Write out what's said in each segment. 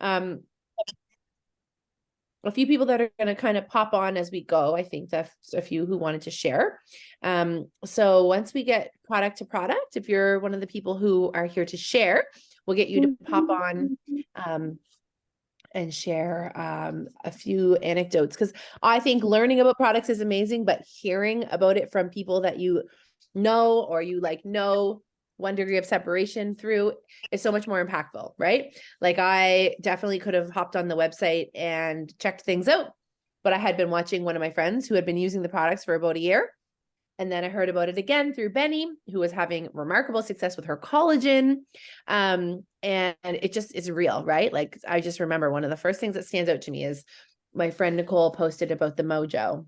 Um, a few people that are going to kind of pop on as we go. I think that's a few who wanted to share. So once we get product to product, if you're one of the people who are here to share, we'll get you to pop on and share a few anecdotes, because I think learning about products is amazing, but hearing about it from people that you know, or you like know one degree of separation through, is so much more impactful, right? Like I definitely could have hopped on the website and checked things out, but I had been watching one of my friends who had been using the products for about a year. And then I heard about it again through Benny, who was having remarkable success with her collagen. And it just is real, right? Like I just remember one of the first things that stands out to me is my friend Nicole posted about the Mojo.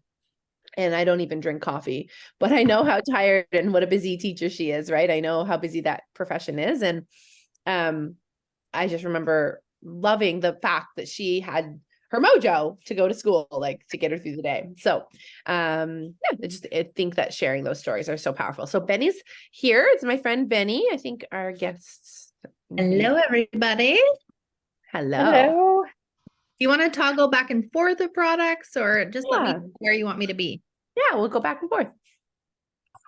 And I don't even drink coffee, but I know how tired and what a busy teacher she is, right? I know how busy that profession is. And I just remember loving the fact that she had her mojo to go to school, like to get her through the day. So yeah, I think that sharing those stories are so powerful. So Benny's here. It's my friend Benny. I think our guests. Hello, everybody. Hello. Hello. Do you want to toggle back and forth the products, or just let me Yeah. know where you want me to be? Yeah, we'll go back and forth. Do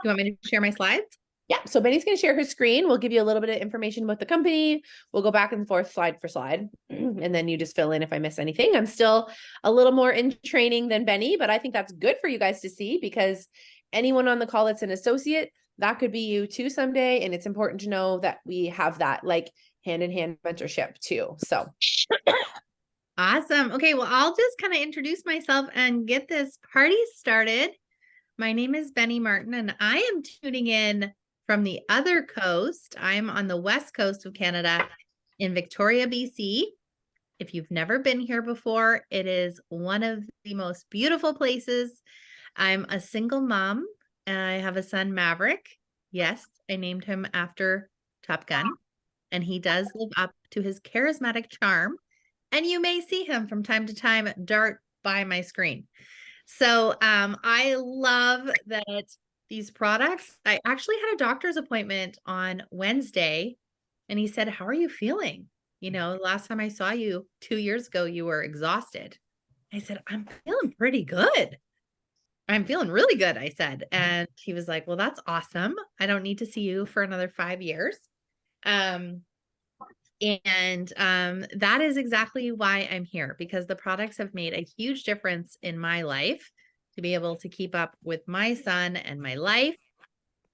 you want me to share my slides? Yeah, so Benny's going to share her screen. We'll give you a little bit of information about the company. We'll go back and forth slide for slide, and then you just fill in if I miss anything. I'm still a little more in training than Benny, but I think that's good for you guys to see, because anyone on the call that's an associate, that could be you too someday. And it's important to know that we have that like hand-in-hand mentorship too. So Awesome. Okay, well, I'll just kind of introduce myself and get this party started. My name is Benny Martin, and I am tuning in from the other coast. I'm on the west coast of Canada in Victoria, BC. If you've never been here before, it is one of the most beautiful places. I'm a single mom. I have a son, Maverick. Yes, I named him after Top Gun, and he does live up to his charismatic charm. And you may see him from time to time dart by my screen. So I love that these products. I actually had a doctor's appointment on Wednesday, and he said, "How are you feeling? You know, last time I saw you 2 years ago, you were exhausted." I said, "I'm feeling pretty good. I'm feeling really good," I said. And he was like, "Well, that's awesome. I don't need to see you for another 5 years." Um, that is exactly why I'm here, because the products have made a huge difference in my life to be able to keep up with my son and my life.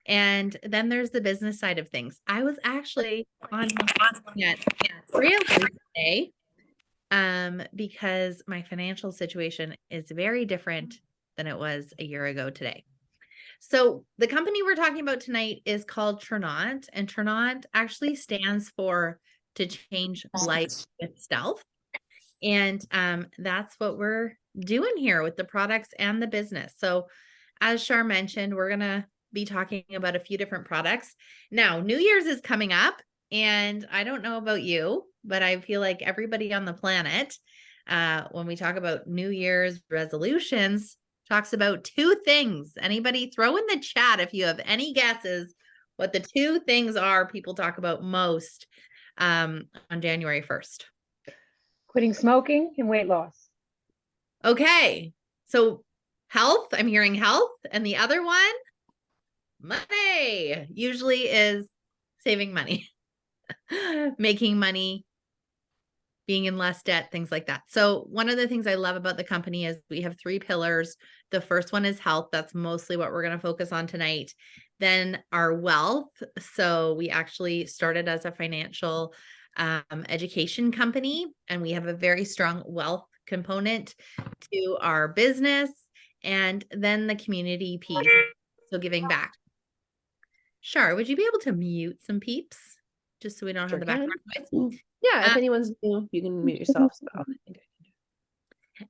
And then there's the business side of things. I was actually on my trailer today because my financial situation is very different than it was a year ago today. So the company we're talking about tonight is called Tranont, and Tranont actually stands for to change life with stealth. And that's what we're doing here with the products and the business. So as Shar mentioned, we're going to be talking about a few different products. Now, New Year's is coming up, and I don't know about you, but I feel like everybody on the planet, when we talk about New Year's resolutions, talks about two things. Anybody throw in the chat if you have any guesses what the two things are people talk about most on January 1st. Quitting smoking and weight loss. Okay. So health, I'm hearing health. And the other one, money, usually is saving money, making money, being in less debt, things like that. So one of the things I love about the company is we have 3 pillars. The first one is health. That's mostly what we're going to focus on tonight. Then our wealth. So we actually started as a financial education company, and we have a very strong wealth component to our business. And then the community piece. So giving back. Shar, would you be able to mute some peeps just so we don't have the background noise? yeah, if anyone's new, you can mute yourself.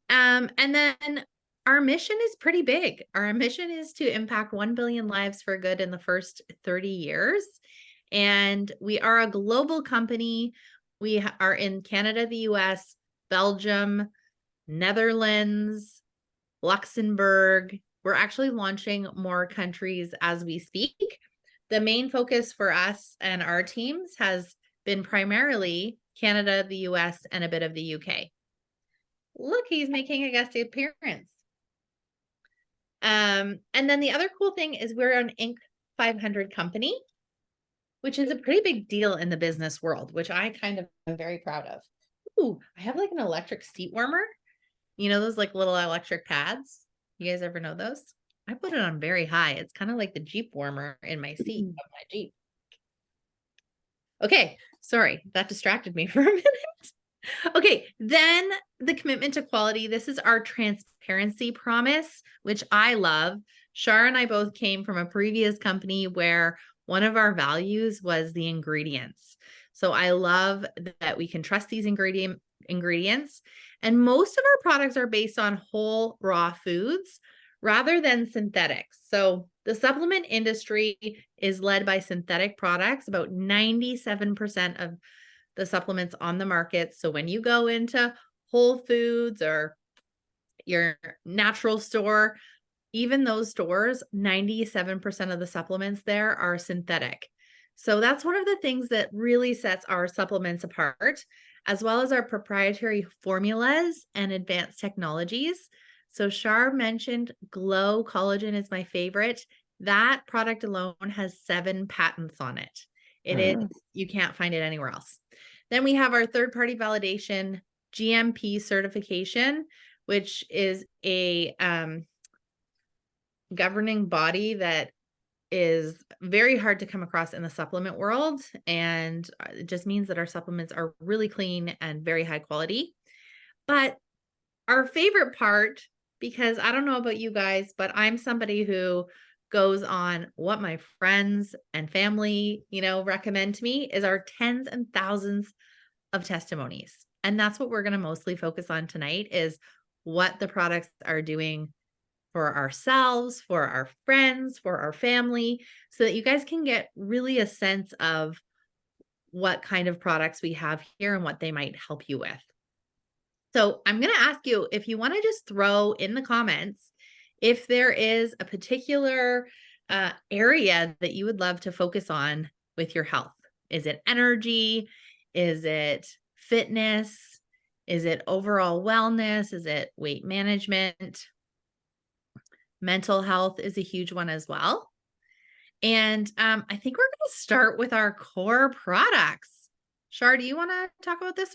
And then our mission is pretty big. Our mission is to impact 1 billion lives for good in the first 30 years. And we are a global company. We are in Canada, the US, Belgium, Netherlands, Luxembourg. We're actually launching more countries as we speak. The main focus for us and our teams has been primarily Canada, the US, and a bit of the UK. Look, he's making a guest appearance. And then the other cool thing is we're an Inc. 500 company, which is a pretty big deal in the business world, which I kind of am very proud of. Ooh, I have like an electric seat warmer. You know, those like little electric pads. You guys ever know those? I put it on very high. It's kind of like the Jeep warmer in my seat of my Jeep. Okay, sorry, that distracted me for a minute. Okay, then the commitment to quality. This is our transparency promise, which I love. Shar and I both came from a previous company where one of our values was the ingredients. So I love that we can trust these ingredients. And most of our products are based on whole raw foods rather than synthetics. So the supplement industry is led by synthetic products, about 97% of the supplements on the market. So when you go into Whole Foods or your natural store, even those stores, 97% of the supplements there are synthetic. So that's one of the things that really sets our supplements apart, as well as our proprietary formulas and advanced technologies. So Shar mentioned Glow Collagen is my favorite. That product alone has 7 patents on it. It is, you can't find it anywhere else. Then we have our third-party validation GMP certification, which is a governing body that is very hard to come across in the supplement world. And it just means that our supplements are really clean and very high quality. But our favorite part, because I don't know about you guys, but I'm somebody who goes on what my friends and family, recommend to me, is our tens and thousands of testimonies. And that's what we're going to mostly focus on tonight, is what the products are doing for ourselves, for our friends, for our family, so that you guys can get really a sense of what kind of products we have here and what they might help you with. So I'm going to ask you if you want to just throw in the comments if there is a particular area that you would love to focus on with your health. Is it energy? Is it fitness? Is it overall wellness? Is it weight management? Mental health is a huge one as well. And I think we're going to start with our core products. Shar, do you want to talk about this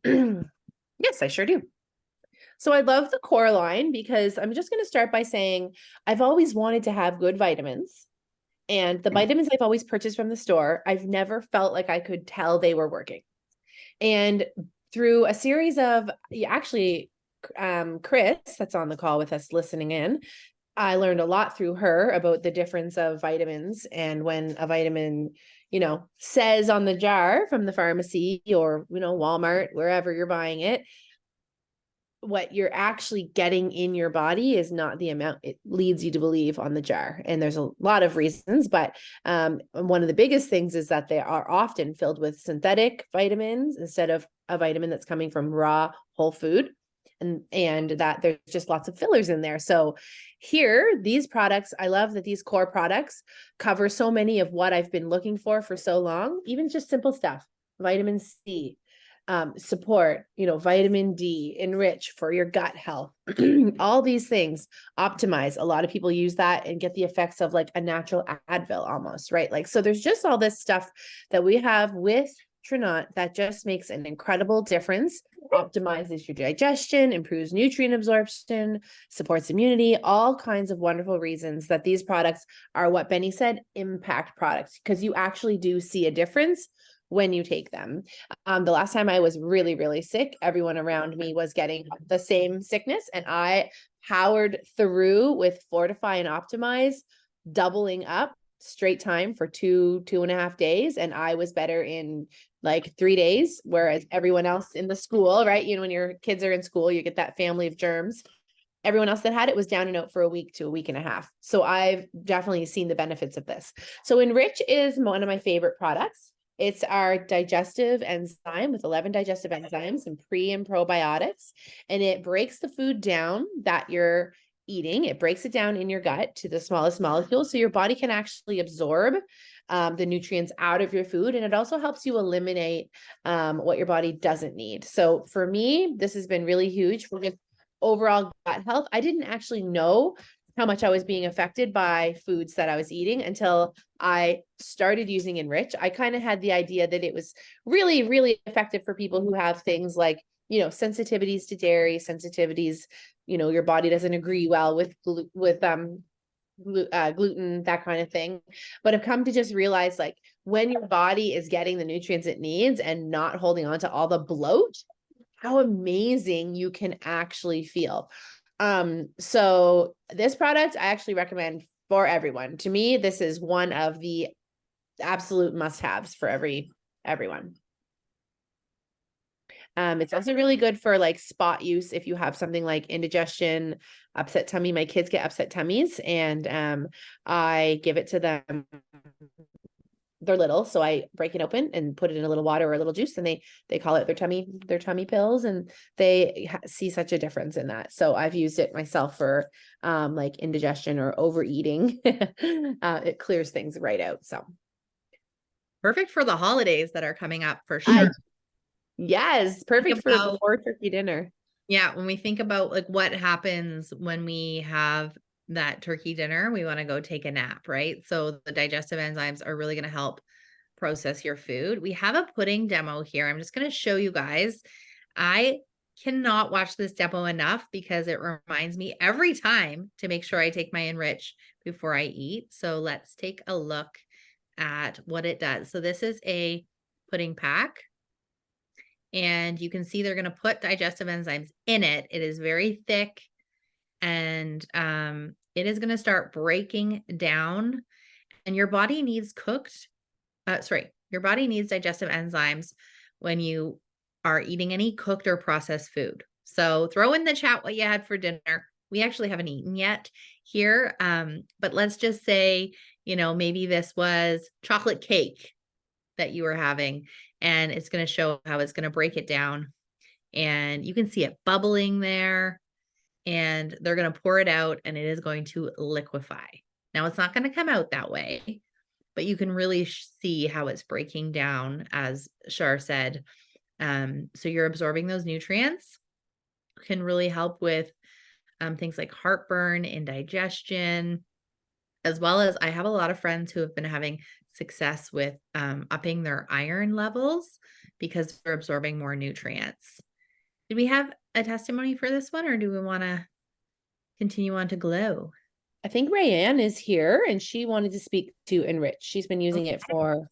one? Yes, I sure do. So I love the core line because I'm just going to start by saying I've always wanted to have good vitamins. And the vitamins I've always purchased from the store, I've never felt like I could tell they were working. And through a series of, Chris, that's on the call with us listening in, I learned a lot through her about the difference of vitamins, and when a vitamin, says on the jar from the pharmacy or, Walmart, wherever you're buying it, what you're actually getting in your body is not the amount it leads you to believe on the jar. And there's a lot of reasons, but one of the biggest things is that they are often filled with synthetic vitamins instead of a vitamin that's coming from raw whole food. And that there's just lots of fillers in there. So here, these products, I love that these core products cover so many of what I've been looking for so long, even just simple stuff, vitamin C, support, vitamin D, enrich for your gut health, all these things, optimize. A lot of people use that and get the effects of like a natural Advil almost, right? Like, so there's just all this stuff that we have with Tranont that just makes an incredible difference, optimizes your digestion, improves nutrient absorption, supports immunity, all kinds of wonderful reasons that these products are what Benny said, impact products, because you actually do see a difference when you take them. The last time I was really, really sick, everyone around me was getting the same sickness, and I powered through with Fortify and Optimize, doubling up straight time for 2.5 days. And I was better in like 3 days, whereas everyone else in the school, right? When your kids are in school, you get that family of germs. Everyone else that had it was down and out for a week to a week and a half. So I've definitely seen the benefits of this. So Enrich is one of my favorite products. It's our digestive enzyme with 11 digestive enzymes and pre and probiotics. And it breaks the food down that you're eating, it breaks it down in your gut to the smallest molecule. So your body can actually absorb the nutrients out of your food. And it also helps you eliminate what your body doesn't need. So for me, this has been really huge for just overall gut health. I didn't actually know how much I was being affected by foods that I was eating until I started using Enrich. I kind of had the idea that it was really, really effective for people who have things like, sensitivities to dairy, sensitivities, your body doesn't agree well with gluten, that kind of thing. But I've come to just realize, like, when your body is getting the nutrients it needs and not holding on to all the bloat, how amazing you can actually feel. So this product I actually recommend for everyone. To me, this is one of the absolute must-haves for everyone. It's also really good for like spot use if you have something like indigestion, upset tummy. My kids get upset tummies, and I give it to them. They're little, so I break it open and put it in a little water or a little juice, and they call it their tummy pills, and they see such a difference in that. So I've used it myself for like indigestion or overeating. It clears things right out. So Perfect for the holidays that are coming up for sure. Yes, perfect for before turkey dinner. Yeah, when we think about like what happens when we have that turkey dinner, we want to go take a nap, right? So the digestive enzymes are really going to help process your food. We have a pudding demo here. I'm just going to show you guys. I cannot watch this demo enough because it reminds me every time to make sure I take my Enrich before I eat. So let's take a look at what it does. So this is a pudding pack. And you can see they're going to put digestive enzymes in it. It is very thick, and it is going to start breaking down. And your body needs your body needs digestive enzymes when you are eating any cooked or processed food. So throw in the chat what you had for dinner. We actually haven't eaten yet here, but let's just say, maybe this was chocolate cake that you were having, and it's going to show how it's going to break it down, and you can see it bubbling there, and they're going to pour it out, and it is going to liquefy. Now it's not going to come out that way, but you can really see how it's breaking down, as Shar said. So you're absorbing those nutrients, can really help with things like heartburn, indigestion, as well as I have a lot of friends who have been having success with upping their iron levels because they're absorbing more nutrients. Did we have a testimony for this one, or do we want to continue on to Glow? I think Rayanne is here, and she wanted to speak to Enrich. She's been using it for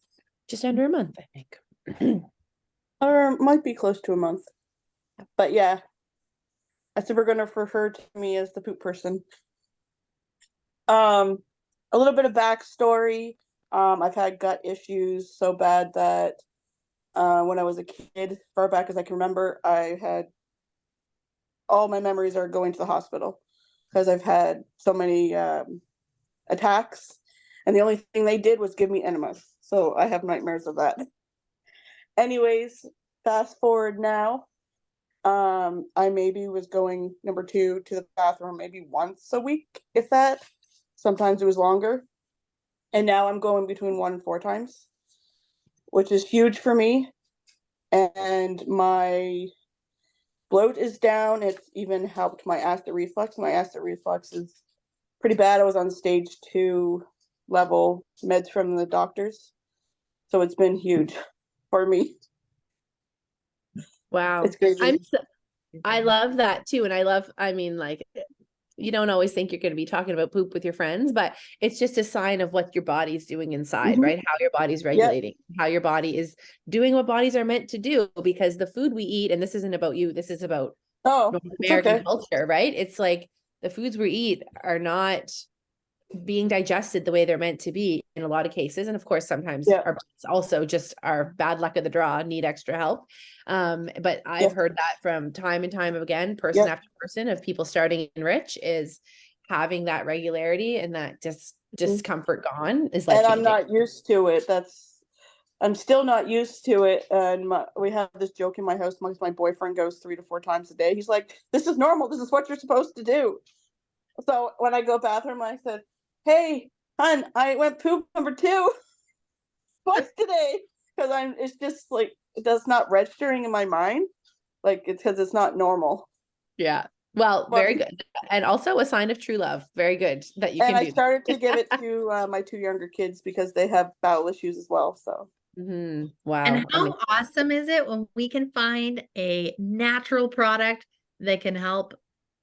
just under a month, I think. Or might be close to a month. But yeah, I think we're going to refer to me as the poop person. A little bit of backstory. I've had gut issues so bad that when I was a kid, far back as I can remember, I had all my memories are going to the hospital because I've had so many attacks, and the only thing they did was give me enemas. So I have nightmares of that. Anyways, fast forward now. I maybe was going number 2 to the bathroom maybe once a week, if that. Sometimes it was longer. And now I'm going between 1 and 4 times, which is huge for me. And my bloat is down. It's even helped my acid reflux. My acid reflux is pretty bad. I was on stage 2 level meds from the doctors. So it's been huge for me. Wow. It's crazy. I love that too. And I mean, like, you don't always think you're going to be talking about poop with your friends, but it's just a sign of what your body's doing inside, right? How your body's regulating, how your body is doing what bodies are meant to do, because the food we eat, and this isn't about you, this is about North American culture, right? It's like the foods we eat are not being digested the way they're meant to be in a lot of cases. And of course, sometimes our bodies also just are bad luck of the draw, need extra help. But I've heard that from time and time again, person after person, of people starting Enrich is having that regularity, and that discomfort gone is like, and I'm not used to it. I'm still not used to it. And we have this joke in my house because my boyfriend goes 3 to 4 times a day. He's like, this is normal. This is what you're supposed to do. So when I go bathroom, I said, "Hey, hun, I went poop number 2 twice today," because it's just like it does not registering in my mind, like it's because it's not normal. Yeah. Well, But very good. And also a sign of true love. Very good that you and can I do started to give it to my 2 younger kids because they have bowel issues as well. So that. Wow. And how Amazing. awesome is it when we can find a natural product that can help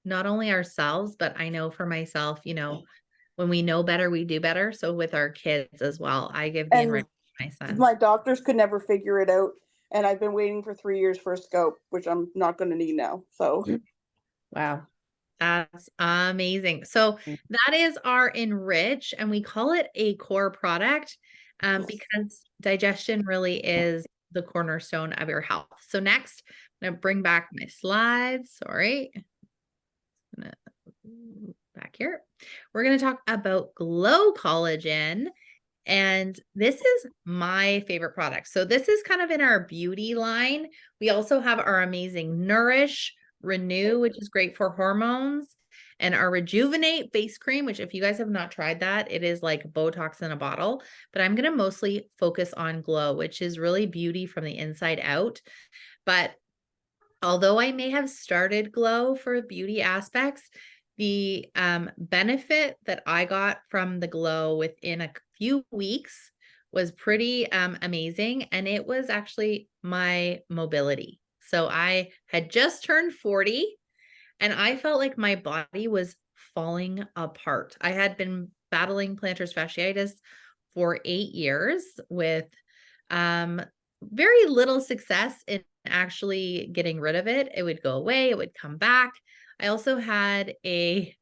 not only ourselves, but I know for myself, when we know better, we do better. So with our kids as well, I give the and enrichment to my son. my doctors could never figure it out, and I've been waiting for 3 years for a scope, which I'm not going to need now. So Wow. That's amazing. So that is our Enrich, and we call it a core product because digestion really is the cornerstone of your health. So next, I'm gonna bring back my slides. Sorry. Back here. We're gonna talk about Glow Collagen. And this is my favorite product. So this is kind of in our beauty line. We also have our amazing Nourish, Renew, which is great for hormones, and our Rejuvenate face cream, which if you guys have not tried that, it is like Botox in a bottle. But I'm going to mostly focus on Glow, which is really beauty from the inside out. But although I may have started Glow for beauty aspects, the benefit that I got from the Glow within a few weeks was pretty amazing. And it was actually my mobility. So I had just turned 40 and I felt like my body was falling apart. I had been battling plantar fasciitis for 8 years with very little success in actually getting rid of it. It would go away, it would come back. I also had a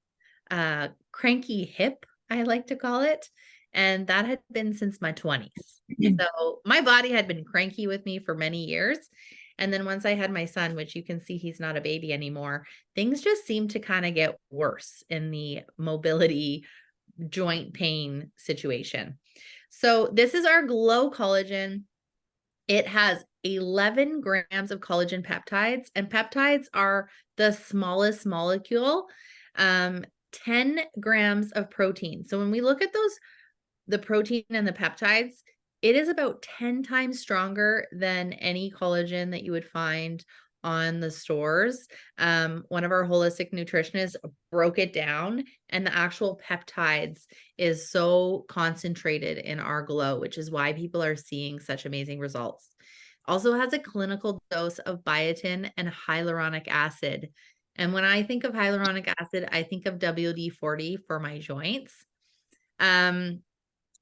cranky hip, I like to call it, and that had been since my 20s. So my body had been cranky with me for many years. And then once I had my son, which you can see he's not a baby anymore, things just seemed to kind of get worse in the mobility joint pain situation. So this is our Glow Collagen. It has 11 grams of collagen peptides, and peptides are the smallest molecule, 10 grams of protein. So when we look at the protein and the peptides, it is about 10 times stronger than any collagen that you would find on the stores. One of our holistic nutritionists broke it down, and the actual peptides is so concentrated in our Glow, which is why people are seeing such amazing results. Also has a clinical dose of biotin and hyaluronic acid. And when I think of hyaluronic acid, I think of WD-40 for my joints.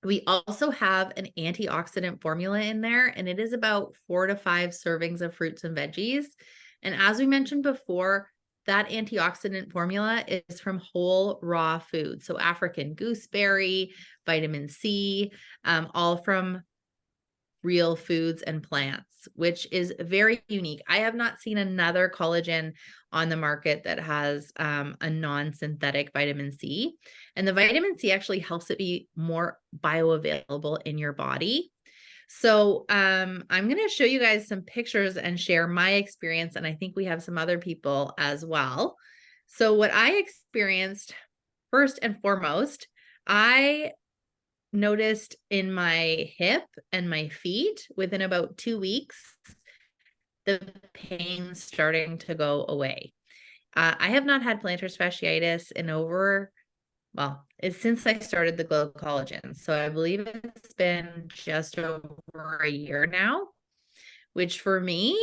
We also have an antioxidant formula in there, and it is about 4 to 5 servings of fruits and veggies. And as we mentioned before, that antioxidant formula is from whole raw food. So African gooseberry, vitamin C, all from real foods and plants, which is very unique. I have not seen another collagen on the market that has a non-synthetic vitamin C. And the vitamin C actually helps it be more bioavailable in your body. So I'm going to show you guys some pictures and share my experience. And I think we have some other people as well. So what I experienced first and foremost, I noticed in my hip and my feet within about 2 weeks, the pain starting to go away. I have not had plantar fasciitis in it's since I started the Glow Collagen. So I believe it's been just over a year now, which for me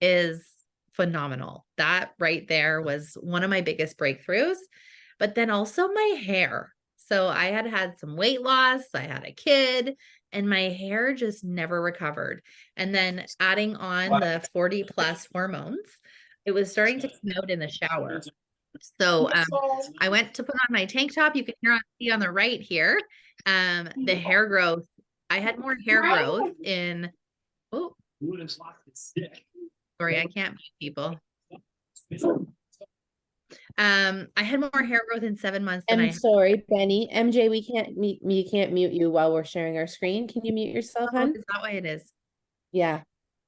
is phenomenal. That right there was one of my biggest breakthroughs. But then also my hair. So I had some weight loss, I had a kid, and my hair just never recovered. And then adding on the 40 plus hormones, it was starting to come out in the shower. So I went to put on my tank top. You can see on the right here, the hair growth. I had more hair growth in, sorry, I can't mute people. I had more hair growth in 7 months than I'm sorry, Benny. MJ, we can't mute you while we're sharing our screen. Can you mute yourself, hon? Is that why it is? Yeah.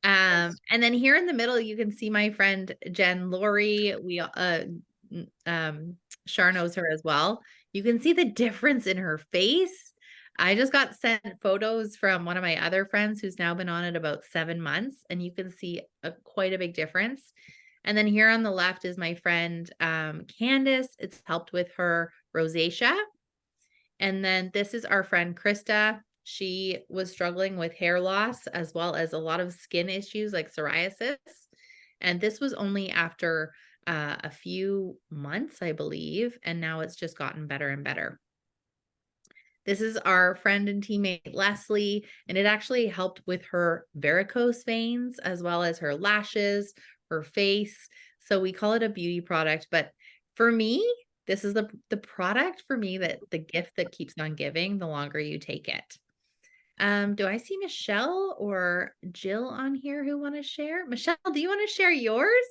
And then here in the middle, you can see my friend Jen Laurie. Shar knows her as well. You can see the difference in her face. I just got sent photos from one of my other friends who's now been on it about 7 months, and you can see quite a big difference. And then here on the left is my friend Candace. It's helped with her rosacea. And then this is our friend Krista. She was struggling with hair loss as well as a lot of skin issues like psoriasis. And this was only after a few months, I believe. And now it's just gotten better and better. This is our friend and teammate Leslie, and it actually helped with her varicose veins as well as her lashes, her face. So we call it a beauty product, but for me, this is the product for me, that the gift that keeps on giving the longer you take it. Do I see Michelle or Jill on here who want to share? Michelle, do you want to share yours?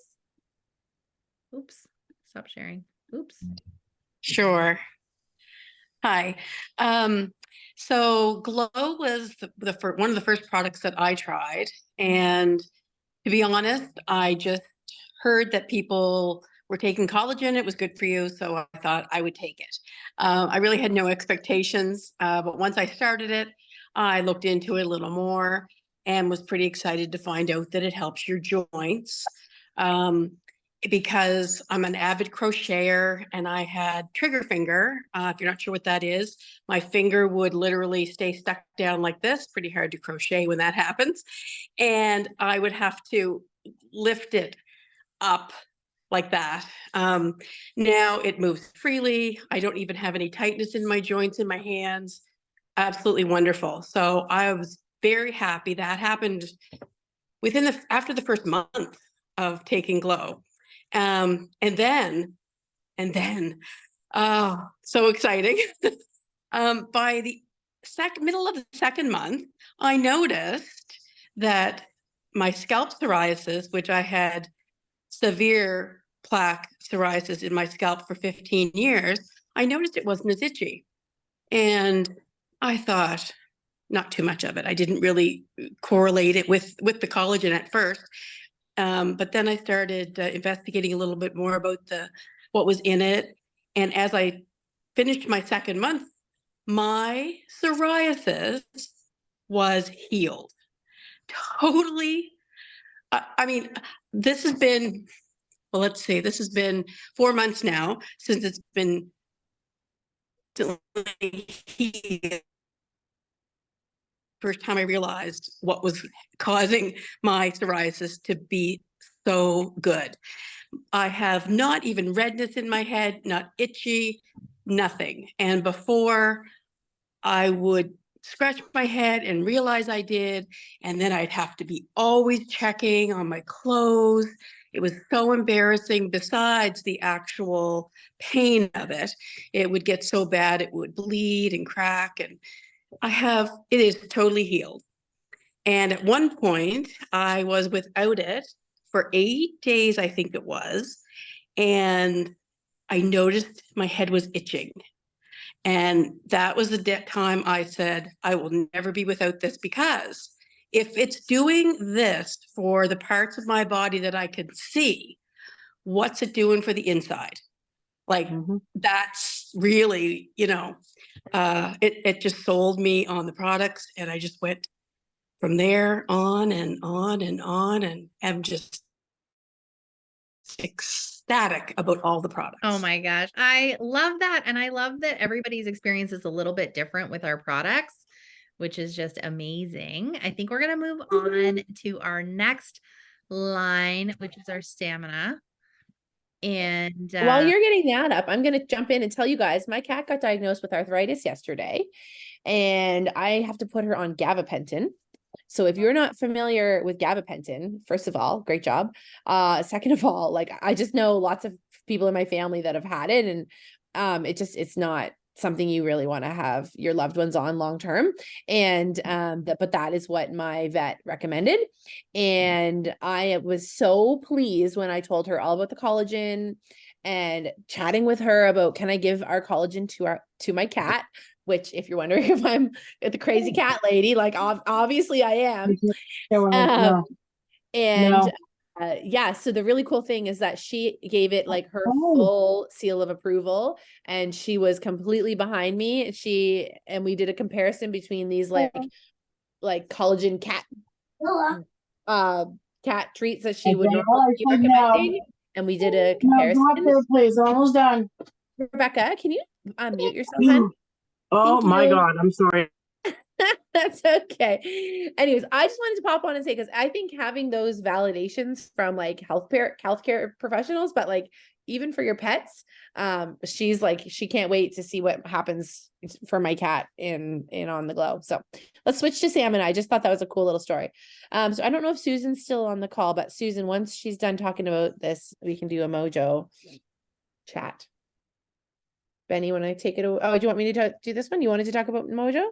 Oops, stop sharing. Oops. Sure. Hi. So Glow was one of the first products that I tried. And to be honest, I just heard that people were taking collagen. It was good for you. So I thought I would take it. I really had no expectations. But once I started it, I looked into it a little more and was pretty excited to find out that it helps your joints. Because I'm an avid crocheter and I had trigger finger. If you're not sure what that is, my finger would literally stay stuck down like this. Pretty hard to crochet when that happens. And I would have to lift it up like that. Now it moves freely. I don't even have any tightness in my joints, in my hands. Absolutely wonderful. So I was very happy. That happened after the first month of taking Glow. And then, oh, so exciting. By the middle of the second month, I noticed that my scalp psoriasis, which I had severe plaque psoriasis in my scalp for 15 years, I noticed it wasn't as itchy. And I thought, not too much of it. I didn't really correlate it with the collagen at first. But then I started investigating a little bit more about what was in it. And as I finished my second month, my psoriasis was healed. Totally. I mean, this has been 4 months now since it's been healed. First time I realized what was causing my psoriasis to be so good. I have not even redness in my head, not itchy, nothing. And before, I would scratch my head and realize I did, and then I'd have to be always checking on my clothes. It was so embarrassing. Besides the actual pain of it, it would get so bad it would bleed and crack, and it is totally healed. And at one point I was without it for 8 days, I think it was. And I noticed my head was itching. And that was the time I said, I will never be without this, because if it's doing this for the parts of my body that I can see, what's it doing for the inside? Like, that's really, it just sold me on the products, and I just went from there on and on and on, and am just ecstatic about all the products. Oh my gosh. I love that. And I love that everybody's experience is a little bit different with our products, which is just amazing. I think we're going to move on to our next line, which is our stamina. And while you're getting that up, I'm going to jump in and tell you guys, my cat got diagnosed with arthritis yesterday, and I have to put her on gabapentin. So if you're not familiar with gabapentin, first of all, great job. Second of all, like, I just know lots of people in my family that have had it, and it's not something you really want to have your loved ones on long term. And but that is what my vet recommended. And I was so pleased when I told her all about the collagen and chatting with her about, can I give our collagen to my cat? Which, if you're wondering if I'm the crazy cat lady, like, obviously I am. No. Yeah, so the really cool thing is that she gave it like her Oh. full seal of approval, and she was completely behind me. And we did a comparison between these like collagen uh cat treats that she would Okay, normally all right, be so now- recommending, and we did a Now, comparison. go up there, please. Almost done. Rebecca, can you unmute yourself, hon? Oh, Thank my you. God. I'm sorry. That's okay. Anyways, I just wanted to pop on and say, because I think having those validations from like healthcare professionals, but like even for your pets, she's like, she can't wait to see what happens for my cat in On the Glow. So let's switch to Sam and I just thought that was a cool little story. So I don't know if Susan's still on the call, but Susan, once she's done talking about this, we can do a Mojo chat. Benny, when I take it away, do you want me to do this one? You wanted to talk about Mojo?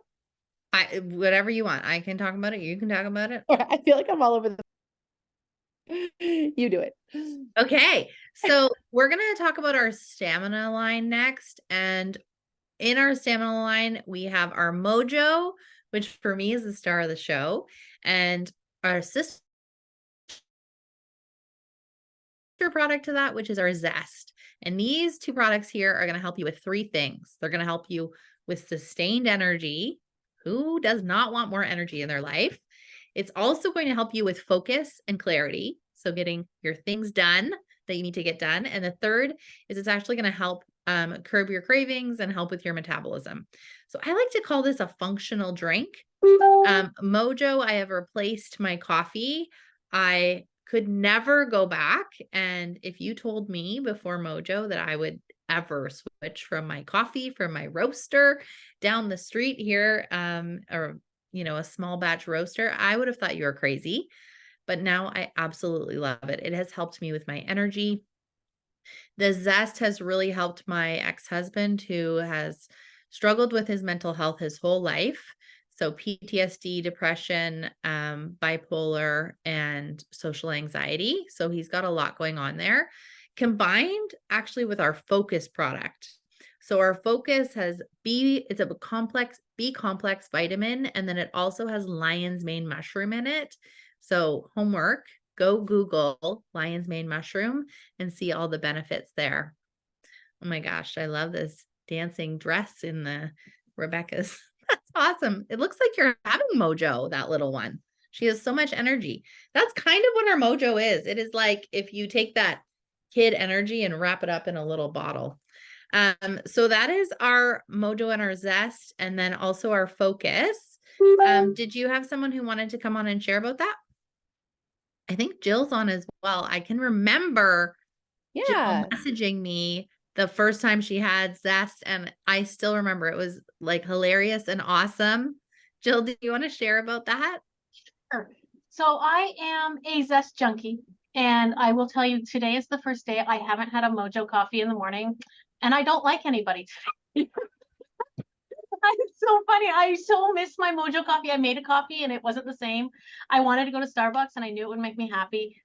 Whatever you want. I can talk about it. You can talk about it. I feel like I'm all over the. You do it. Okay. So we're going to talk about our stamina line next. And in our stamina line, we have our Mojo, which for me is the star of the show, and our sister product to that, which is our Zest. And these two products here are going to help you with three things. They're going to help you with sustained energy. Who does not want more energy in their life? It's also going to help you with focus and clarity. So getting your things done that you need to get done. And the third is it's actually going to help curb your cravings and help with your metabolism. So I like to call this a functional drink. Mojo, I have replaced my coffee. I could never go back. And if you told me before Mojo that I would ever switch from my coffee, from my roaster down the street here, or, a small batch roaster, I would have thought you were crazy. But now I absolutely love it. It has helped me with my energy. The Zest has really helped my ex-husband, who has struggled with his mental health his whole life. So PTSD, depression, bipolar, and social anxiety. So he's got a lot going on there, combined actually with our Focus product. So our Focus has it's a B complex vitamin, and then it also has lion's mane mushroom in it. So homework, go Google lion's mane mushroom and see all the benefits there. Oh my gosh, I love this dancing dress in the Rebecca's. That's awesome. It looks like you're having Mojo, that little one. She has so much energy. That's kind of what our Mojo is. It is like if you take that kid energy and wrap it up in a little bottle. So that is our Mojo and our Zest, and then also our Focus. Did you have someone who wanted to come on and share about that? I think Jill's on as well. I can remember Jill messaging me the first time she had Zest, and I still remember it was like hilarious and awesome. Jill, do you want to share about that? Sure. So I am a Zest junkie, and I will tell you today is the first day I haven't had a Mojo coffee in the morning, and I don't like anybody today. It's so funny. I so miss my Mojo coffee. I made a coffee and it wasn't the same. I wanted to go to Starbucks and I knew it would make me happy.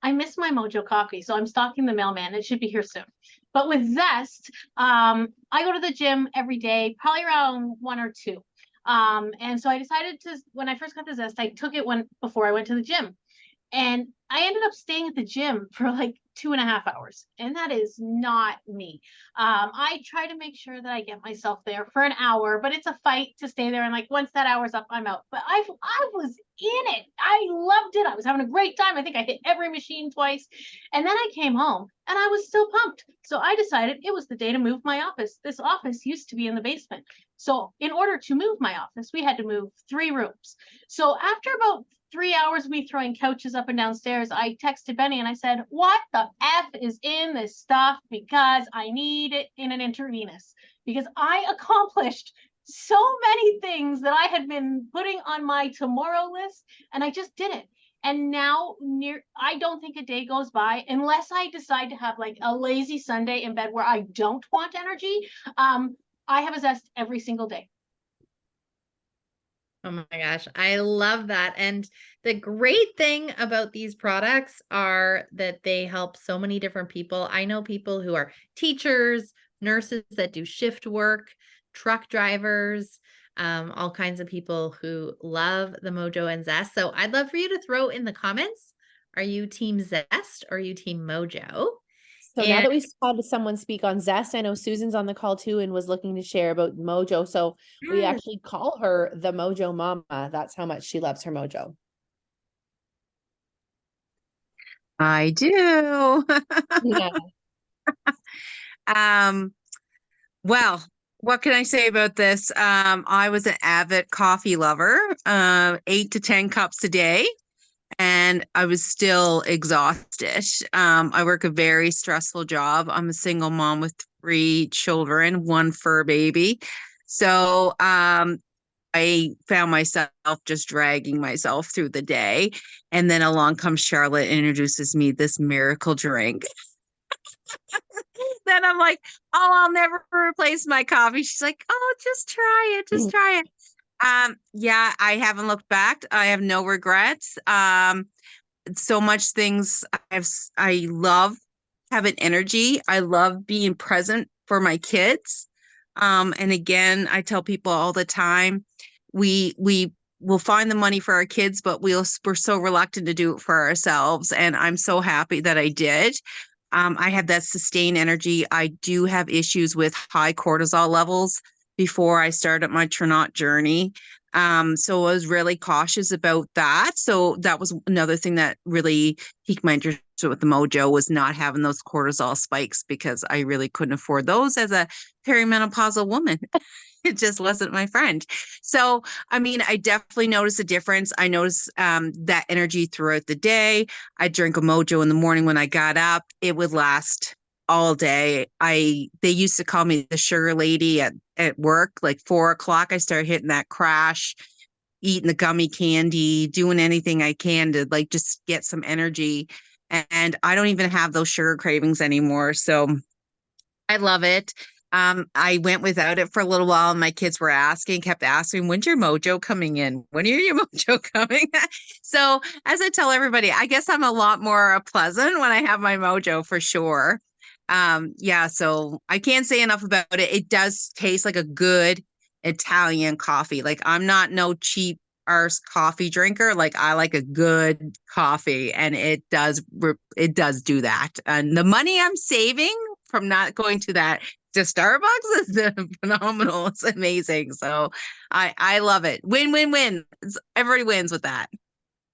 I miss my Mojo coffee, so I'm stalking the mailman. It should be here soon. But with Zest, I go to the gym every day, probably around 1 or 2. And so I decided to, when I first got the Zest, I took it before I went to the gym. And I ended up staying at the gym for like 2.5 hours. And that is not me. I try to make sure that I get myself there for an hour, but it's a fight to stay there. And like, once that hour's up, I'm out. But I was in it. I loved it. I was having a great time. I think I hit every machine twice. And then I came home and I was still pumped. So I decided it was the day to move my office. This office used to be in the basement. So in order to move my office, we had to move 3 rooms. So after about 3 hours of me throwing couches up and downstairs, I texted Benny and I said, what the F is in this stuff? Because I need it in an intravenous. Because I accomplished so many things that I had been putting on my tomorrow list, and I just did it. And now I don't think a day goes by unless I decide to have like a lazy Sunday in bed where I don't want energy. I have a Zest every single day. Oh my gosh, I love that. And the great thing about these products are that they help so many different people. I know people who are teachers, nurses that do shift work, truck drivers, all kinds of people who love the Mojo and Zest. So I'd love for you to throw in the comments Are you team Zest or are you team Mojo? So now And that we had someone speak on Zest, I know Susan's on the call too and was looking to share about Mojo. So we yes, actually call her the Mojo Mama. That's how much she loves her Mojo. I do. Yeah. Um, well, what can I say about this? I was an avid coffee lover, 8 to 10 cups a day, and I was still exhausted. I work a very stressful job. I'm a single mom with 3 children, 1 fur baby. So, I found myself just dragging myself through the day. And then along comes Charlotte and introduces me this miracle drink. Then I'm like, oh, I'll never replace my coffee. She's like, oh, just try it. Just try it. Yeah, I haven't looked back. I have no regrets. So much things I love having energy. I love being present for my kids. And again, I tell people all the time, we will find the money for our kids, but we're so reluctant to do it for ourselves. And I'm so happy that I did. I have that sustained energy. I do have issues with high cortisol levels before I started my Tranont journey. So I was really cautious about that. So that was another thing that really piqued my interest with the Mojo, was not having those cortisol spikes, because I really couldn't afford those as a perimenopausal woman. It just wasn't my friend. So, I mean, I definitely noticed a difference. I noticed that energy throughout the day. I drink a Mojo in the morning when I got up. It would last all day. They used to call me the sugar lady at work. Like 4 o'clock, I started hitting that crash, eating the gummy candy, doing anything I can to like just get some energy. And I don't even have those sugar cravings anymore. So I love it. I went without it for a little while, and my kids kept asking, when's your Mojo coming in? When are your Mojo coming? So as I tell everybody, I guess I'm a lot more pleasant when I have my Mojo, for sure. Yeah, so I can't say enough about it. It does taste like a good Italian coffee. Like, I'm not no cheap arse coffee drinker. Like, I like a good coffee, and it does do that. And the money I'm saving from not going to Starbucks is phenomenal. It's amazing. So I love it. Win, win, win. Everybody wins with that.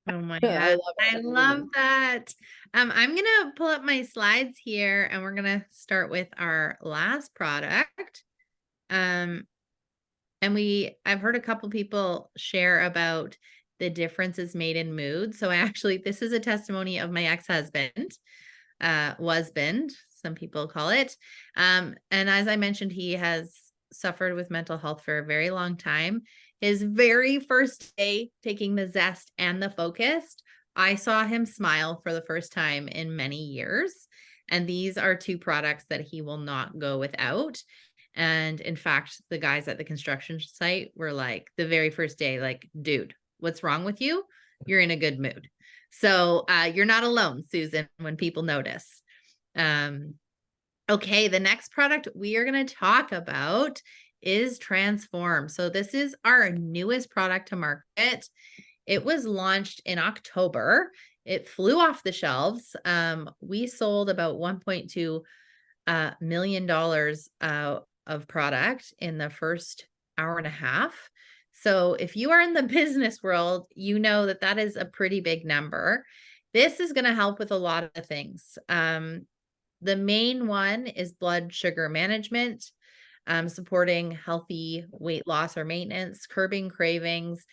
oh my I God, love I it. love that. I'm gonna pull up my slides here, and we're gonna start with our last product. And I've heard a couple people share about the differences made in mood. So this is a testimony of my ex-husband, husband, some people call it. And as I mentioned, he has suffered with mental health for a very long time. His very first day taking the Zest and the Focused, I saw him smile for the first time in many years. And these are 2 products that he will not go without. And in fact, the guys at the construction site were like, the very first day, like, dude, what's wrong with you? You're in a good mood. So you're not alone, Susan, when people notice. Okay, the next product we are going to talk about is Transform. So this is our newest product to market. It was launched in October. It flew off the shelves. We sold about $1.2 million of product in the first hour and a half. So if you are in the business world, you know that that is a pretty big number. This is going to help with a lot of things. The main one is blood sugar management, supporting healthy weight loss or maintenance, curbing cravings,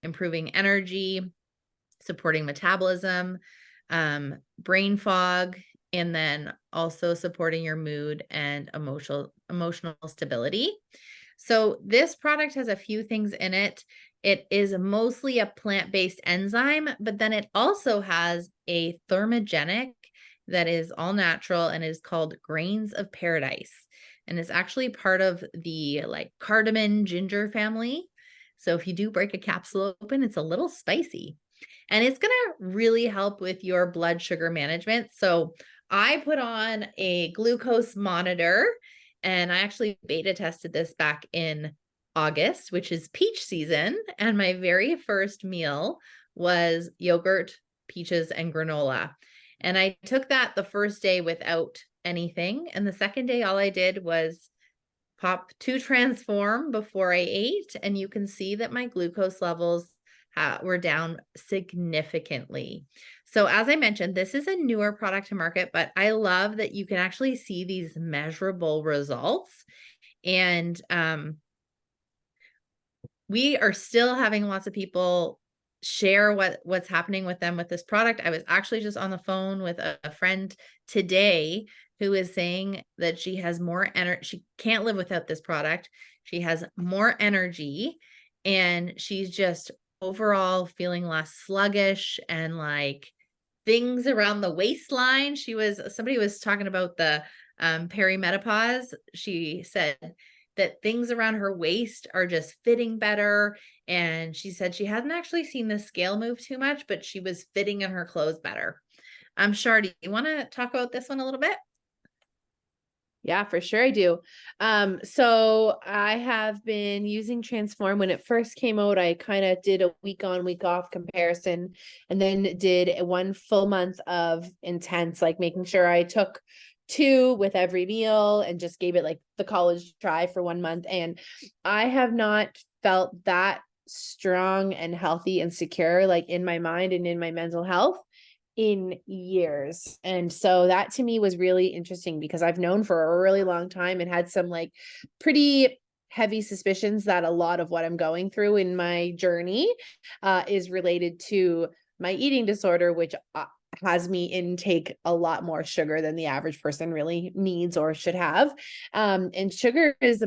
improving energy, supporting metabolism, brain fog, and then also supporting your mood and emotional stability. So this product has a few things in it. It is mostly a plant-based enzyme, but then it also has a thermogenic that is all natural and is called Grains of Paradise. And it's actually part of the like cardamom ginger family. So if you do break a capsule open, it's a little spicy. And it's going to really help with your blood sugar management. So I put on a glucose monitor, and I actually beta tested this back in August, which is peach season. And my very first meal was yogurt peaches and granola. And I took that the first day without anything. And the second day, all I did was pop 2 Transform before I ate. And you can see that my glucose levels were down significantly. So as I mentioned, this is a newer product to market, but I love that you can actually see these measurable results. And we are still having lots of people share what's happening with them with this product. I was actually just on the phone with a friend today who is saying that she has more energy. She can't live without this product. She has more energy and she's just overall feeling less sluggish and like things around the waistline. Somebody was talking about the perimenopause. She said that things around her waist are just fitting better. And she said she hadn't actually seen the scale move too much, but she was fitting in her clothes better. Shar, do you want to talk about this one a little bit? Yeah, for sure I do. So I have been using Transform. When it first came out, I kind of did a week on, week off comparison, and then did 1 full month of intense, like making sure I took 2 with every meal and just gave it like the college try for 1 month. And I have not felt that strong and healthy and secure, like in my mind and in my mental health, in years. And so that to me was really interesting because I've known for a really long time and had some like pretty heavy suspicions that a lot of what I'm going through in my journey is related to my eating disorder, which has me intake a lot more sugar than the average person really needs or should have. And sugar is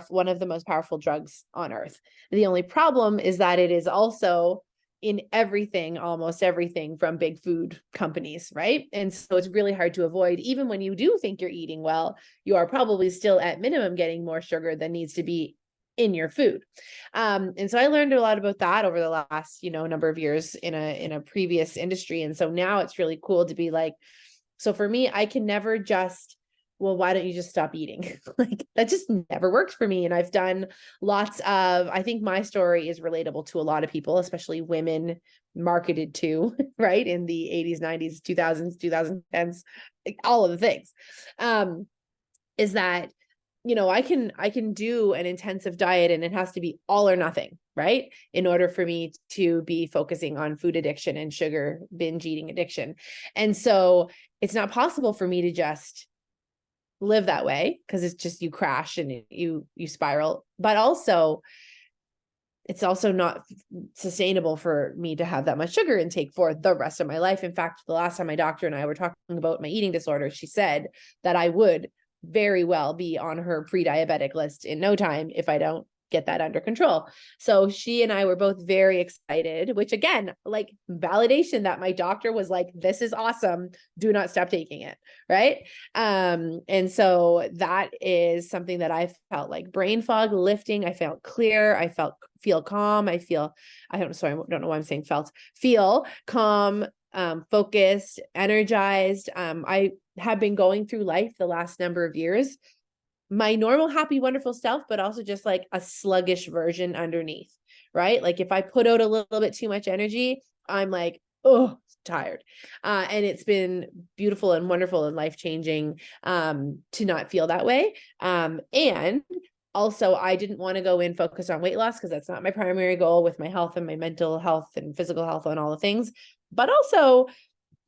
one of the most powerful drugs on earth. The only problem is that it is also in everything, almost everything from big food companies, right? And so it's really hard to avoid. Even when you do think you're eating well, you are probably still at minimum getting more sugar than needs to be in your food. And so I learned a lot about that over the last, number of years in a previous industry. And so now it's really cool to be like, so for me, I can never just, well, why don't you just stop eating? Like that just never worked for me. And I've done I think my story is relatable to a lot of people, especially women marketed to, right? In the 80s, 90s, 2000s, 2010s, like all of the things, is that, I can do an intensive diet and it has to be all or nothing, right? In order for me to be focusing on food addiction and sugar binge eating addiction. And so it's not possible for me to just live that way because it's just you crash and you spiral, but also it's also not sustainable for me to have that much sugar intake for the rest of my life. In fact, the last time my doctor and I were talking about my eating disorder, she said that I would very well be on her pre-diabetic list in no time if I don't get that under control. So she and I were both very excited, which again, like validation that my doctor was like, this is awesome. Do not stop taking it. Right. And so that is something that I felt like brain fog lifting. I felt clear. I feel calm. I don't know why I'm saying feel calm, focused, energized. I have been going through life the last number of years my normal, happy, wonderful self, but also just like a sluggish version underneath, right? Like if I put out a little bit too much energy, I'm like, oh, tired. And it's been beautiful and wonderful and life-changing to not feel that way. And also, I didn't want to go in focus on weight loss because that's not my primary goal with my health and my mental health and physical health and all the things. But also,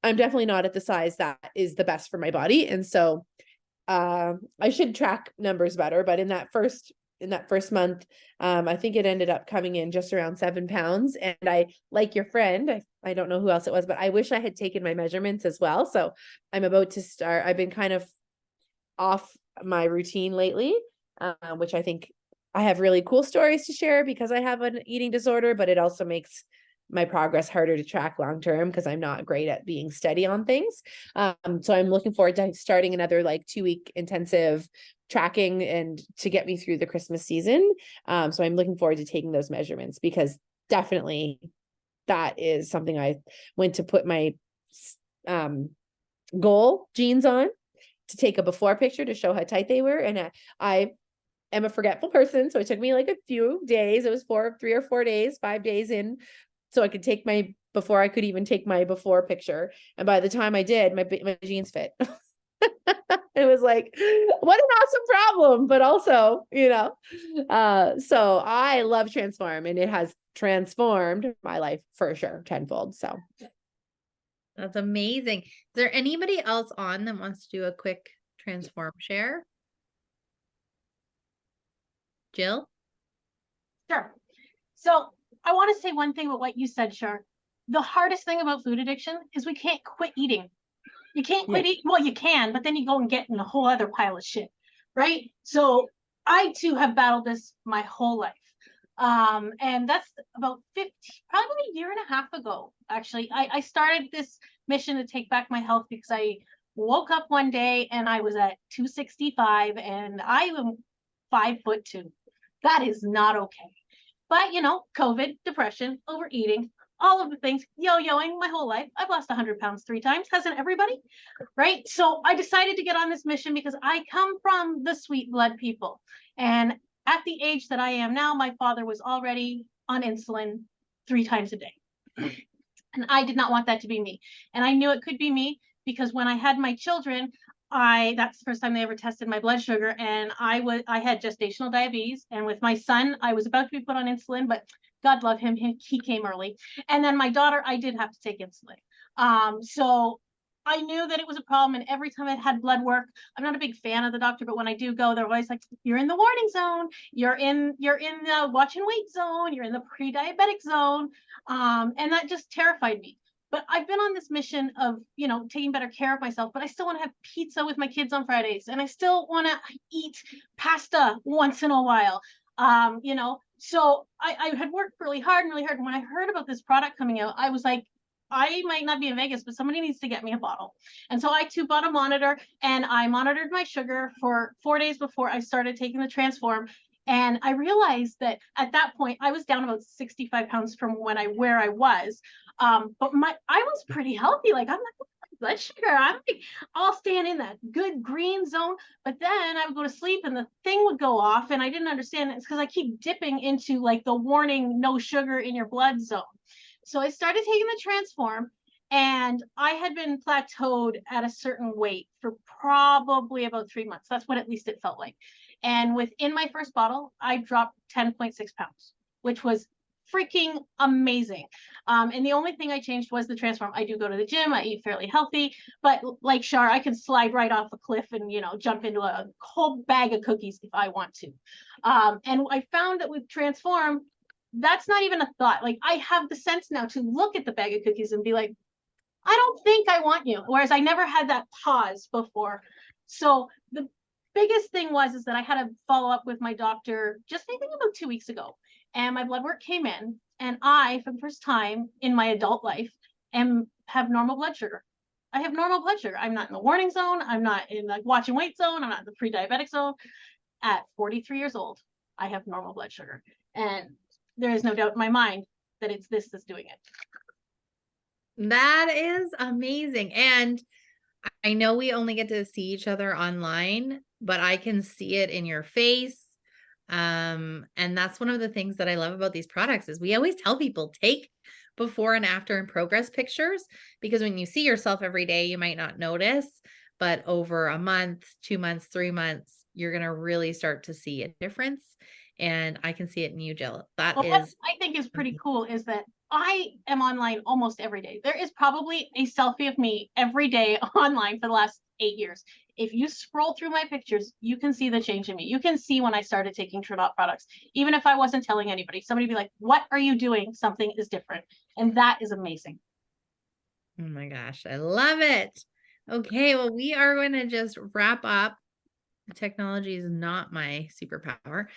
I'm definitely not at the size that is the best for my body. And so I should track numbers better, but in that first month, I think it ended up coming in just around 7 pounds. And I, like your friend, I don't know who else it was, but I wish I had taken my measurements as well. So I'm about to start. I've been kind of off my routine lately, which I think I have really cool stories to share because I have an eating disorder, but it also makes my progress harder to track long-term because I'm not great at being steady on things. So I'm looking forward to starting another like 2-week intensive tracking and to get me through the Christmas season. So I'm looking forward to taking those measurements because definitely that is something I went to put my goal jeans on to take a before picture to show how tight they were. And I am a forgetful person. So it took me like a few days. It was 3 or 4 days, 5 days in, so I could take my before I could even take my before picture. And by the time I did, my jeans fit. It was like, what an awesome problem, but also, so I love Transform, and it has transformed my life for sure, tenfold. So That's amazing. Is there anybody else on that wants to do a quick Transform share? Jill? Sure. So I want to say one thing about what you said, Shar. The hardest thing about food addiction is we can't quit eating. You can't quit eating. Well, you can, but then you go and get in a whole other pile of shit, right? So I too have battled this my whole life. And that's about 50, probably a year and a half ago, actually. I started this mission to take back my health because I woke up one day and I was at 265 and I am 5'2". That is not okay. But COVID, depression, overeating, all of the things, yo-yoing my whole life. I've lost 100 pounds 3 times, hasn't everybody? Right? So I decided to get on this mission because I come from the sweet blood people. And at the age that I am now, my father was already on insulin 3 times a day. And I did not want that to be me. And I knew it could be me because when I had my children, that's the first time they ever tested my blood sugar, and I had gestational diabetes. And with my son, I was about to be put on insulin, but God love him, he came early. And then my daughter, I did have to take insulin. So I knew that it was a problem. And every time I had blood work, I'm not a big fan of the doctor, but when I do go, they're always like, you're in the warning zone, you're in the watch and wait zone, you're in the pre-diabetic zone. And that just terrified me. But I've been on this mission of, taking better care of myself, but I still want to have pizza with my kids on Fridays. And I still want to eat pasta once in a while. So I had worked really hard. And when I heard about this product coming out, I was like, I might not be in Vegas, but somebody needs to get me a bottle. And so I too bought a monitor, and I monitored my sugar for 4 days before I started taking the Transform. And I realized that at that point, I was down about 65 pounds from where I was. But I was pretty healthy. Like, I'm not blood sugar. I'm like, all staying in that good green zone. But then I would go to sleep and the thing would go off, and I didn't understand it. It's because I keep dipping into like the warning, no sugar in your blood zone. So I started taking the Transform, and I had been plateaued at a certain weight for probably about 3 months. That's what at least it felt like. And within my first bottle, I dropped 10.6 pounds, which was freaking amazing. And the only thing I changed was the Transform. I do go to the gym, I eat fairly healthy, but like Shar, I can slide right off a cliff and, jump into a whole bag of cookies if I want to. And I found that with Transform, that's not even a thought. Like, I have the sense now to look at the bag of cookies and be like, I don't think I want you. Whereas I never had that pause before. So the biggest thing is that I had to follow up with my doctor just I think about 2 weeks ago. And my blood work came in, and I, for the first time in my adult life, have normal blood sugar. I have normal blood sugar. I'm not in the warning zone. I'm not in the watch and wait zone. I'm not in the pre-diabetic zone. At 43 years old, I have normal blood sugar. And there is no doubt in my mind that it's this that's doing it. That is amazing. And I know we only get to see each other online, but I can see it in your face. And that's one of the things that I love about these products is we always tell people take before and after and progress pictures, because when you see yourself every day, you might not notice, but over a month, 2 months, 3 months, you're going to really start to see a difference. And I can see it in you, Jill. What I think is pretty cool is that I am online almost every day. There is probably a selfie of me every day online for the last 8 years. If you scroll through my pictures, you can see the change in me. You can see when I started taking Tranont products. Even if I wasn't telling anybody, somebody would be like, what are you doing? Something is different. And that is amazing. Oh my gosh, I love it. Okay, well, we are going to just wrap up. Technology is not my superpower.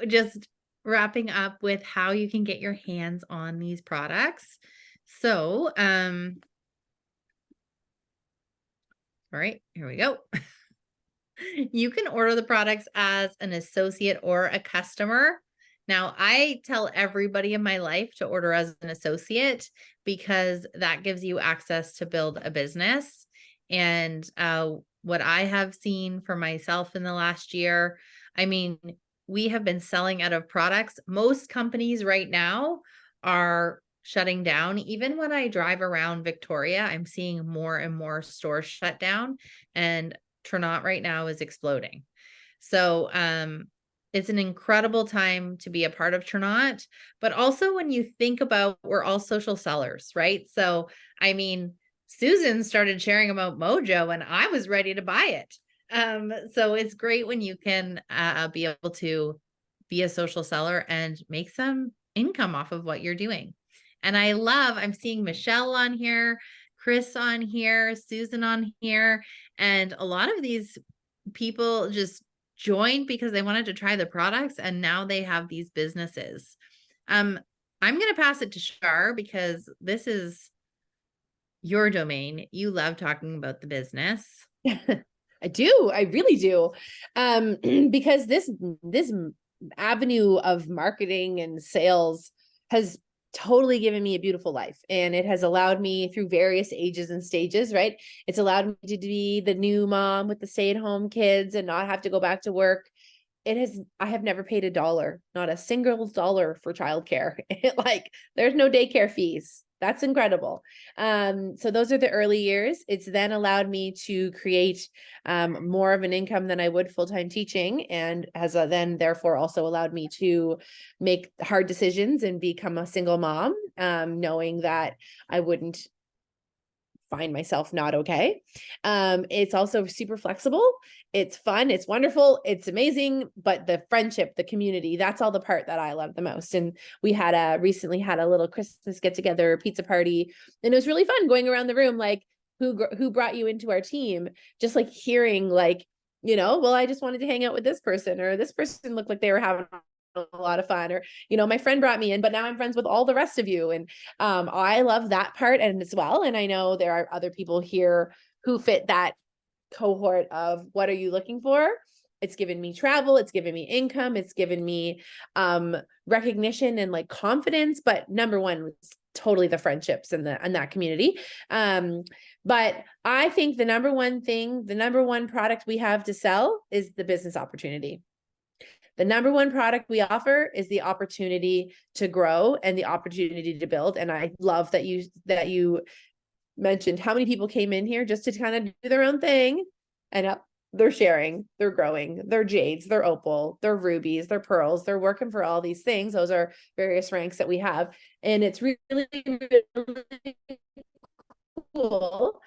Just wrapping up with how you can get your hands on these products. So, all right, here we go. You can order the products as an associate or a customer. Now, I tell everybody in my life to order as an associate because that gives you access to build a business. And what I have seen for myself in the last year, I mean, we have been selling out of products. Most companies right now are shutting down. Even when I drive around Victoria, I'm seeing more and more stores shut down, and Tranont right now is exploding. So it's an incredible time to be a part of Tranont, but also when you think about, we're all social sellers, right? So, I mean, Susan started sharing about Mojo and I was ready to buy it. So it's great when you can be able to be a social seller and make some income off of what you're doing. And I'm seeing Michelle on here, Chris on here, Susan on here, and a lot of these people just joined because they wanted to try the products, and now they have these businesses. I'm going to pass it to Shar because this is your domain. You love talking about the business. I do. I really do. Because this avenue of marketing and sales has totally given me a beautiful life, and it has allowed me through various ages and stages, right? It's allowed me to be the new mom with the stay-at-home kids and not have to go back to work. I have never paid $1, not a single dollar for childcare. Like, there's no daycare fees. That's incredible. So those are the early years. It's then allowed me to create more of an income than I would full-time teaching, and has then therefore also allowed me to make hard decisions and become a single mom, knowing that I wouldn't find myself not okay. It's also super flexible. It's fun. It's wonderful. It's amazing. But the friendship, the community, that's all the part that I love the most. And we recently had a little Christmas get together pizza party, and it was really fun going around the room. Like, who brought you into our team? Just like hearing like, well, I just wanted to hang out with this person, or this person looked like they were having a lot of fun, or my friend brought me in, but now I'm friends with all the rest of you. And I love that part and as well. And I know there are other people here who fit that cohort of what are you looking for. It's given me travel, it's given me income, it's given me recognition and like confidence, but number one was totally the friendships and that community. But I think the number one product we have to sell is the business opportunity. The number one product we offer is the opportunity to grow and the opportunity to build. And I love that you mentioned how many people came in here just to kind of do their own thing, and they're sharing, they're growing, they're jades, they're opal, they're rubies, they're pearls, they're working for all these things. Those are various ranks that we have. And it's really, really cool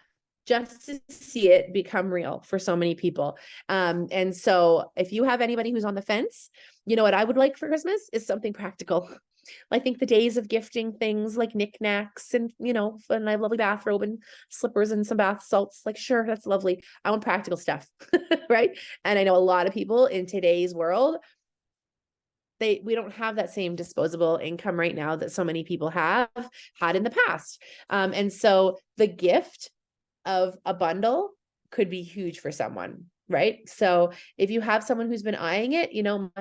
just to see it become real for so many people. And so if you have anybody who's on the fence, what I would like for Christmas is something practical. I think the days of gifting things like knickknacks and, and I have a lovely bathrobe and slippers and some bath salts, like, sure, that's lovely. I want practical stuff, right? And I know a lot of people in today's world, we don't have that same disposable income right now that so many people have had in the past. And so the gift of a bundle could be huge for someone, right? So if you have someone who's been eyeing it,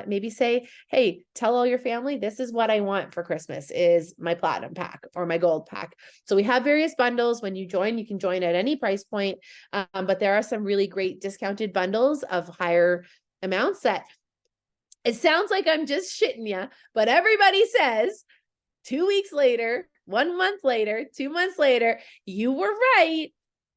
maybe say, hey, tell all your family, this is what I want for Christmas is my platinum pack or my gold pack. So we have various bundles. When you join, you can join at any price point. But there are some really great discounted bundles of higher amounts that it sounds like I'm just shitting you, but everybody says 2 weeks later, 1 month later, 2 months later, you were right.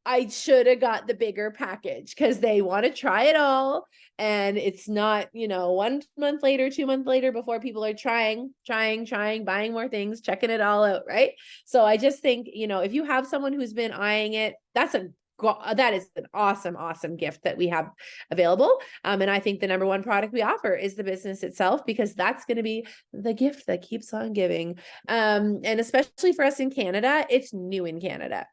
I should have got the bigger package because they want to try it all. And it's not, 1 month later, 2 months later before people are trying, buying more things, checking it all out. Right. So I just think, if you have someone who's been eyeing it, that is an awesome gift that we have available. And I think the number one product we offer is the business itself, because that's going to be the gift that keeps on giving. And especially for us in Canada, it's new in Canada.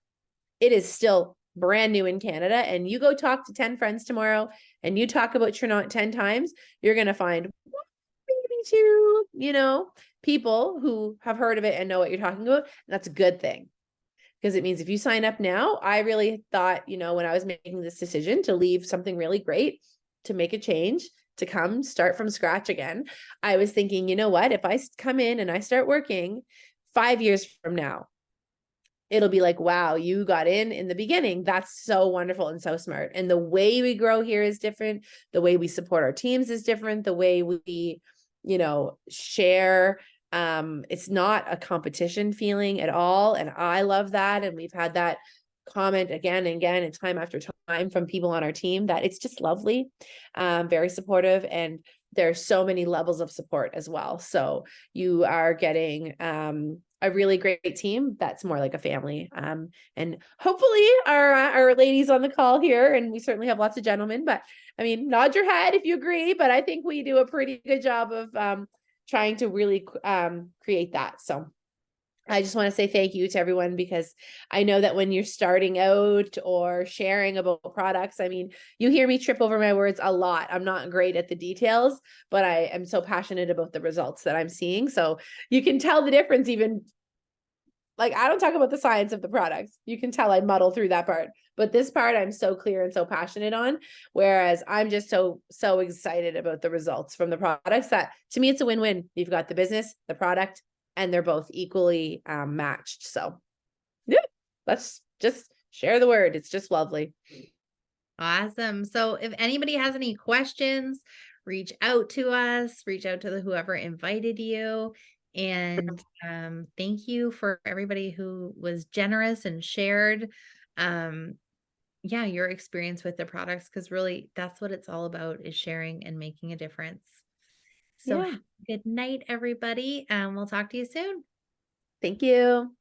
It is still brand new in Canada. And you go talk to 10 friends tomorrow and you talk about Tranont 10 times, you're going to find maybe 2, people who have heard of it and know what you're talking about. And that's a good thing, because it means if you sign up now, I really thought, when I was making this decision to leave something really great, to make a change, to come start from scratch again, I was thinking, what, if I come in and I start working 5 years from now, it'll be like, wow, you got in the beginning. That's so wonderful and so smart. And the way we grow here is different. The way we support our teams is different. The way we, share It's not a competition feeling at all. And I love that. And we've had that comment again and again and time after time from people on our team that it's just lovely, very supportive, and there's so many levels of support as well. So you are getting a really great team that's more like a family. And hopefully our ladies on the call here, and we certainly have lots of gentlemen, but I mean, nod your head if you agree, but I think we do a pretty good job of trying to really create that. So I just want to say thank you to everyone, because I know that when you're starting out or sharing about products, I mean, you hear me trip over my words a lot. I'm not great at the details, but I am so passionate about the results that I'm seeing. So you can tell the difference. Even like, I don't talk about the science of the products. You can tell I muddle through that part, but this part I'm so clear and so passionate on, whereas I'm just so excited about the results from the products that to me, it's a win-win. You've got the business, the product, and they're both equally matched. So yeah, let's just share the word. It's just lovely. Awesome. So if anybody has any questions, reach out to us, reach out to whoever invited you. And thank you for everybody who was generous and shared yeah, your experience with the products, because really that's what it's all about, is sharing and making a difference. So Yeah. good night, everybody, and we'll talk to you soon. Thank you.